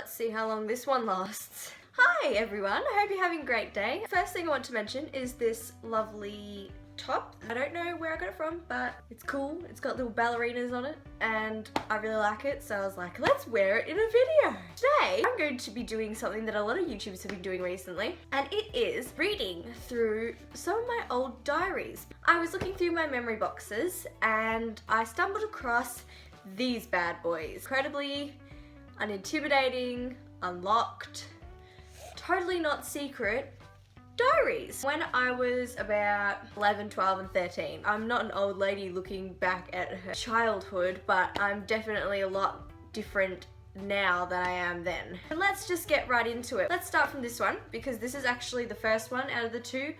Let's see how long this one lasts. Hi everyone, I hope you're having a great day. First thing I want to mention is this lovely top. I don't know where I got it from, but it's cool. It's got little ballerinas on it and I really like it, so I was like, let's wear it in a video. Today, I'm going to be doing something that a lot of YouTubers have been doing recently, and it is reading through some of my old diaries. I was looking through my memory boxes and I stumbled across these bad boys. Incredibly unintimidating, unlocked, totally not secret diaries. When I was about 11, 12 and 13, I'm not an old lady looking back at her childhood, but I'm definitely a lot different now than I am then. And let's just get right into it. Let's start from this one because this is actually the first one out of the two.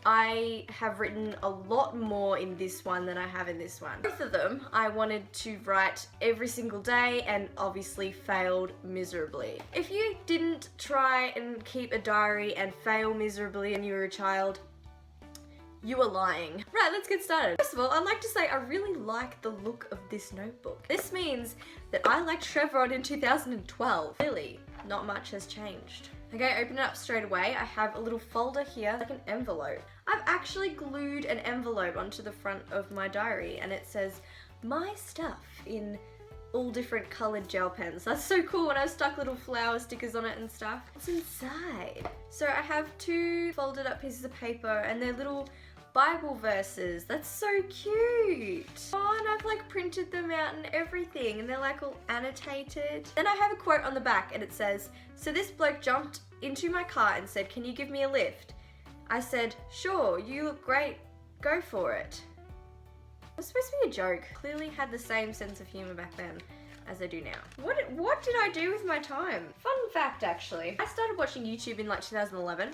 I have written a lot more in this one than I have in this one. Both of them I wanted to write every single day and obviously failed miserably. If you didn't try and keep a diary and fail miserably when you were a child, you are lying. Right, let's get started. First of all, I'd like to say I really like the look of this notebook. This means that I liked Chevron in 2012. Clearly, not much has changed. Okay, open it up straight away. I have a little folder here, like an envelope. I've actually glued an envelope onto the front of my diary and it says, my stuff, in all different colored gel pens. That's so cool, and I've stuck little flower stickers on it and stuff. What's inside? So I have two folded up pieces of paper and they're little Bible verses. That's so cute. Oh, and I've like printed them out and everything and they're like all annotated. Then I have a quote on the back and it says, so this bloke jumped into my car and said, can you give me a lift? I said, sure, you look great, go for it. It was supposed to be a joke. Clearly had the same sense of humor back then as I do now. What did I do with my time? Fun fact actually, I started watching YouTube in like 2011.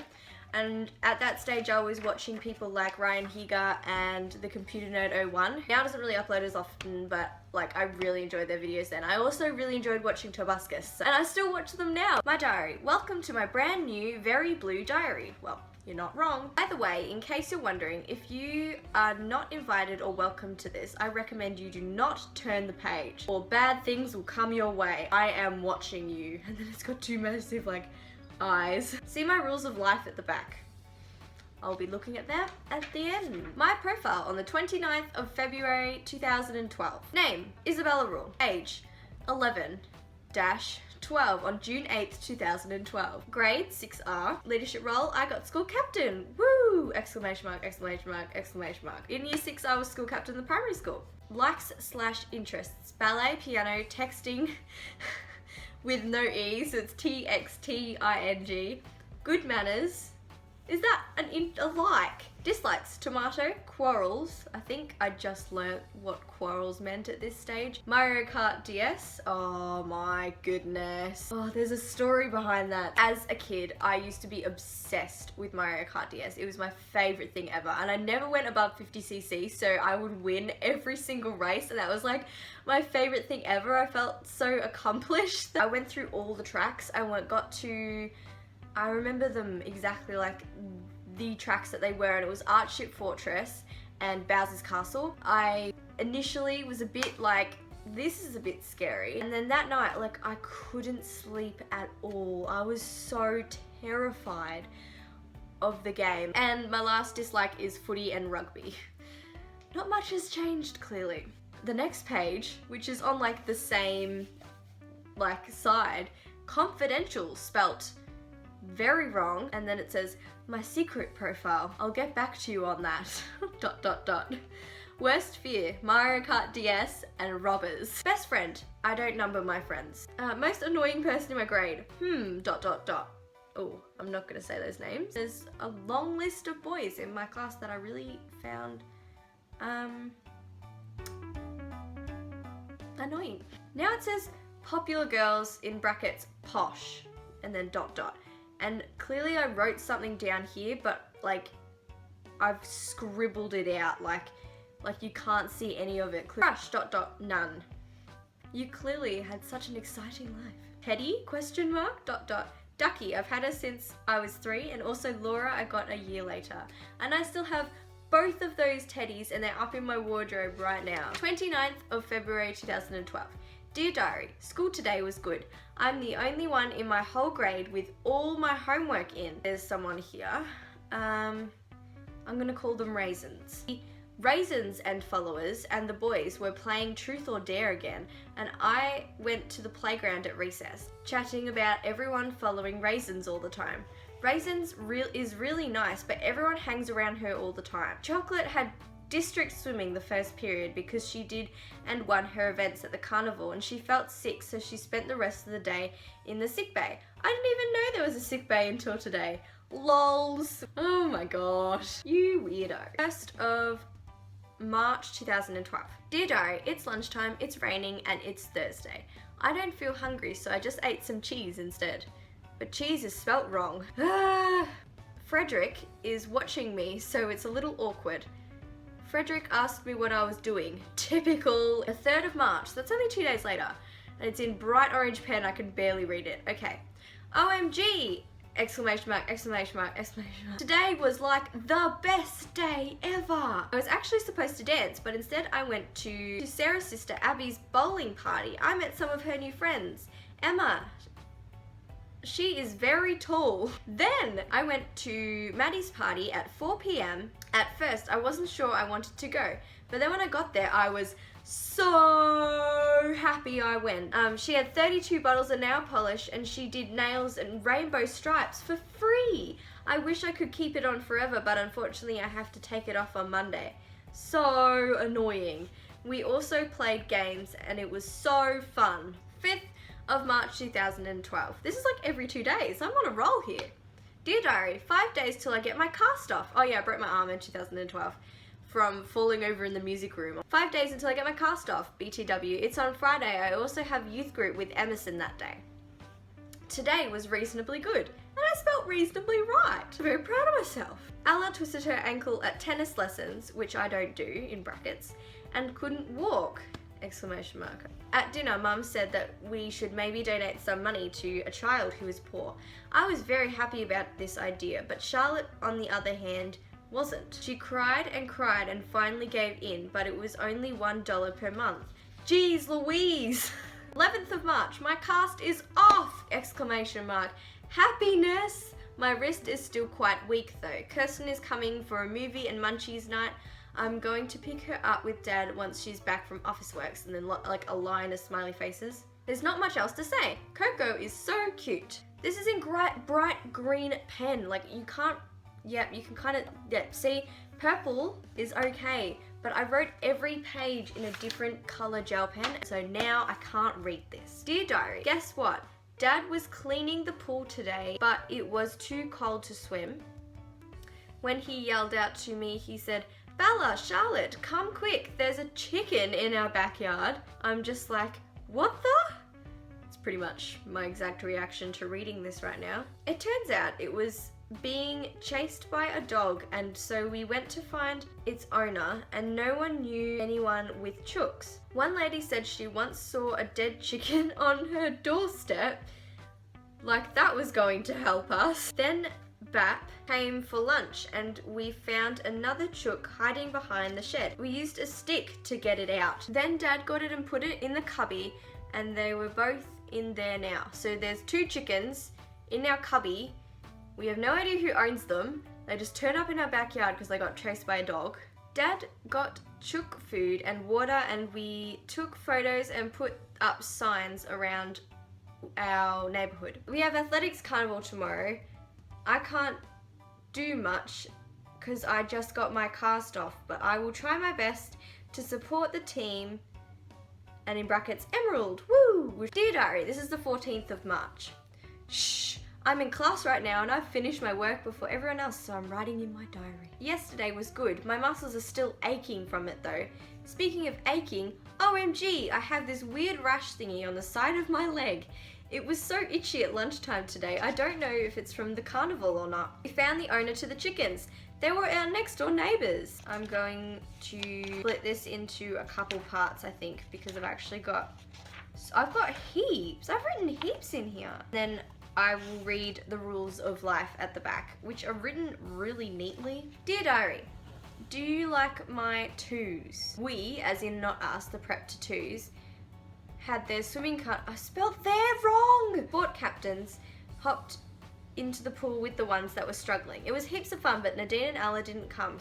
And at that stage I was watching people like Ryan Higa and the Computer Nerd 01. Now doesn't really upload as often, but like I really enjoyed their videos then. I also really enjoyed watching Tobuscus, and I still watch them now. My diary. Welcome to my brand new very blue diary. Well, you're not wrong. By the way, in case you're wondering, if you are not invited or welcome to this, I recommend you do not turn the page or bad things will come your way. I am watching you. And then it's got two massive like eyes. See my rules of life at the back. I'll be looking at that at the end. My profile on the 29th of February 2012. Name, Isabella Rule. Age, 11-12 on June 8th, 2012. Grade, 6R. Leadership role, I got school captain. Woo! Exclamation mark, exclamation mark, exclamation mark. In year 6, I was school captain in the primary school. Likes/interests, ballet, piano, texting, with no E, so it's TXTING. Good manners. Is that a like? Dislikes, tomato, quarrels. I think I just learnt what quarrels meant at this stage. Mario Kart DS. Oh my goodness. Oh, there's a story behind that. As a kid, I used to be obsessed with Mario Kart DS. It was my favorite thing ever, and I never went above 50cc, so I would win every single race, and that was like my favorite thing ever. I felt so accomplished. I went through all the tracks. I remember them exactly like the tracks that they were, and it was Archship Fortress and Bowser's Castle. I initially was a bit like, this is a bit scary. And then that night, like I couldn't sleep at all. I was so terrified of the game. And my last dislike is footy and rugby. Not much has changed clearly. The next page, which is on like the same like side, confidential spelt very wrong, and then it says my secret profile. I'll get back to you on that. ... Worst fear, Mario Kart DS and robbers. Best friend, I don't number my friends. Most annoying person in my grade, ... Oh, I'm not gonna say those names. There's a long list of boys in my class that I really found annoying. Now it says popular girls in brackets posh and then ... And clearly I wrote something down here, but like I've scribbled it out, like you can't see any of it. Crush ... none. You clearly had such an exciting life. Teddy ? ? Ducky, I've had her since I was 3, and also Laura I got a year later. And I still have both of those teddies and they're up in my wardrobe right now. 29th of February 2012. Dear Diary, school today was good. I'm the only one in my whole grade with all my homework in. There's someone here. I'm gonna call them Raisins. Raisins and followers and the boys were playing Truth or Dare again, and I went to the playground at recess, chatting about everyone following Raisins all the time. Raisins is really nice, but everyone hangs around her all the time. Chocolate had district swimming the first period because she did and won her events at the carnival, and she felt sick, so she spent the rest of the day in the sick bay. I didn't even know there was a sick bay until today. Lols. Oh my gosh. You weirdo. 1st of March 2012. Dear Diary, it's lunchtime, it's raining, and it's Thursday. I don't feel hungry, so I just ate some cheese instead. But cheese is spelt wrong. Frederick is watching me, so it's a little awkward. Frederick asked me what I was doing. Typical. The 3rd of March, that's only 2 days later. And it's in bright orange pen, I can barely read it. Okay. OMG! Exclamation mark, exclamation mark, exclamation mark. Today was like the best day ever. I was actually supposed to dance, but instead I went to Sarah's sister Abby's bowling party. I met some of her new friends. Emma, she is very tall. Then I went to Maddie's party at 4 p.m. At first, I wasn't sure I wanted to go, but then when I got there, I was so happy I went. She had 32 bottles of nail polish, and she did nails and rainbow stripes for free. I wish I could keep it on forever, but unfortunately I have to take it off on Monday. So annoying. We also played games, and it was so fun. 5th of March 2012. This is like every 2 days. I'm on a roll here. Dear Diary, 5 days till I get my cast off. Oh yeah, I broke my arm in 2012 from falling over in the music room. 5 days until I get my cast off, BTW. It's on Friday. I also have youth group with Emerson that day. Today was reasonably good, and I spelt reasonably right. I'm very proud of myself. Ella twisted her ankle at tennis lessons, which I don't do, in brackets, and couldn't walk, exclamation mark. At dinner, Mum said that we should maybe donate some money to a child who is poor. I was very happy about this idea, but Charlotte, on the other hand, wasn't. She cried and finally gave in, but it was only $1 per month. Jeez Louise! 11th of March, my cast is off! Exclamation mark. Happiness! My wrist is still quite weak though. Kirsten is coming for a movie and munchies night. I'm going to pick her up with Dad once she's back from Officeworks, and then like a line of smiley faces. There's not much else to say. Coco is so cute. This is in bright green pen. Like you can't, you can kind of, see, purple is okay, but I wrote every page in a different color gel pen, so now I can't read this. Dear Diary, guess what? Dad was cleaning the pool today, but it was too cold to swim. When he yelled out to me, he said, Bella, Charlotte, come quick, there's a chicken in our backyard. I'm just like, what the? It's pretty much my exact reaction to reading this right now. It turns out it was being chased by a dog, and so we went to find its owner, and no one knew anyone with chooks. One lady said she once saw a dead chicken on her doorstep, like that was going to help us. Then Bap came for lunch, and we found another chook hiding behind the shed. We used a stick to get it out. Then Dad got it and put it in the cubby, and they were both in there now. So there's 2 chickens in our cubby. We have no idea who owns them. They just turned up in our backyard because they got chased by a dog. Dad got chook food and water, and we took photos and put up signs around our neighborhood. We have athletics carnival tomorrow. I can't do much because I just got my cast off, but I will try my best to support the team, and in brackets, Emerald, woo! Dear Diary, this is the 14th of March. Shh, I'm in class right now and I've finished my work before everyone else, so I'm writing in my diary. Yesterday was good. My muscles are still aching from it though. Speaking of aching, OMG, I have this weird rash thingy on the side of my leg. It was so itchy at lunchtime today. I don't know if it's from the carnival or not. We found the owner to the chickens. They were our next door neighbors. I'm going to split this into a couple parts, I think, because I've got heaps. I've written heaps in here. Then I will read the rules of life at the back, which are written really neatly. Dear Diary, do you like my twos? We, as in not us, the prep to twos, had their swimming cut. I spelled there wrong! Sport captains hopped into the pool with the ones that were struggling. It was heaps of fun, but Nadine and Ella didn't come.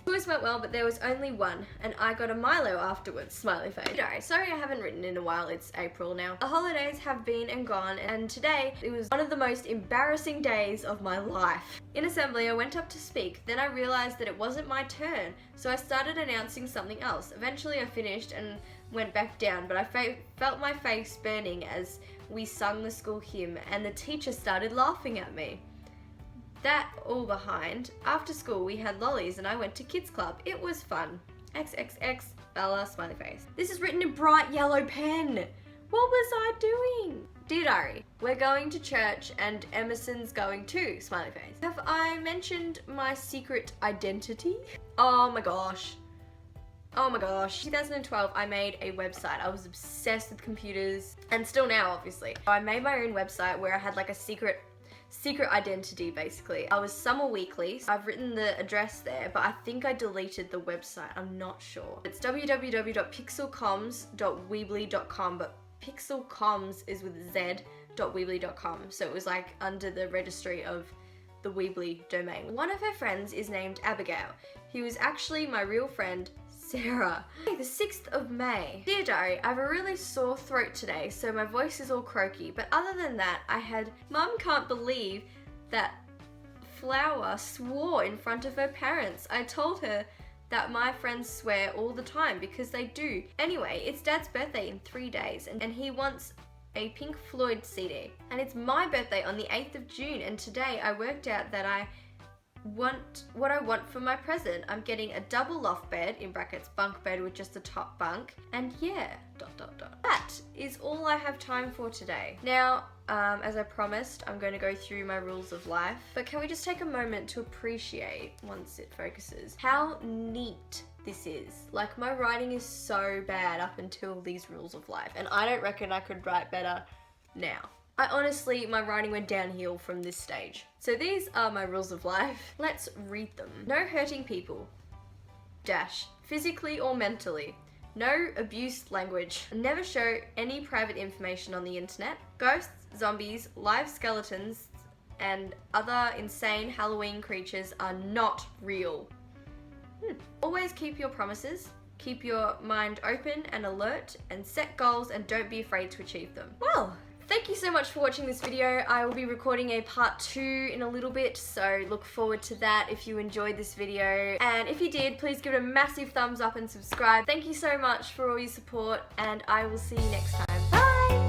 Tours went well, but there was only one, and I got a Milo afterwards, smiley face. Sorry I haven't written in a while, it's April now. The holidays have been and gone, and today it was one of the most embarrassing days of my life. In assembly, I went up to speak, then I realized that it wasn't my turn, so I started announcing something else. Eventually I finished and went back down, but I felt my face burning as we sung the school hymn, and the teacher started laughing at me. That all behind, after school we had lollies and I went to kids club. It was fun. XXX Bella smiley face. This is written in bright yellow pen. What was I doing? Dear Diary, we're going to church and Emerson's going too, smiley face. Have I mentioned my secret identity? Oh my gosh. Oh my gosh. 2012 I made a website. I was obsessed with computers and still now obviously. I made my own website where I had like a secret identity basically. I was Summer Weekly. I've written the address there, but I think I deleted the website. I'm not sure. It's www.pixelcoms.weebly.com, but pixelcoms is with z.weebly.com. So it was like under the registry of the Weebly domain. One of her friends is named Abigail. He was actually my real friend, Sarah. Hey, the 6th of May. Dear Diary, I have a really sore throat today, so my voice is all croaky, but other than that, Mum can't believe that Flower swore in front of her parents. I told her that my friends swear all the time because they do. Anyway, it's Dad's birthday in 3 days, and he wants a Pink Floyd CD. And it's my birthday on the 8th of June, and today I worked out that what I want for my present. I'm getting a double loft bed, in brackets bunk bed with just a top bunk, and yeah, ... That is all I have time for today. Now, as I promised, I'm going to go through my rules of life, but can we just take a moment to appreciate, once it focuses, how neat this is. Like, my writing is so bad up until these rules of life, and I don't reckon I could write better now. My writing went downhill from this stage. So these are my rules of life. Let's read them. No hurting people. Dash. Physically or mentally. No abuse language. Never show any private information on the internet. Ghosts, zombies, live skeletons, and other insane Halloween creatures are not real. Always keep your promises. Keep your mind open and alert, and set goals and don't be afraid to achieve them. Well, thank you so much for watching this video. I will be recording a part 2 in a little bit, so look forward to that if you enjoyed this video. And if you did, please give it a massive thumbs up and subscribe. Thank you so much for all your support, and I will see you next time. Bye!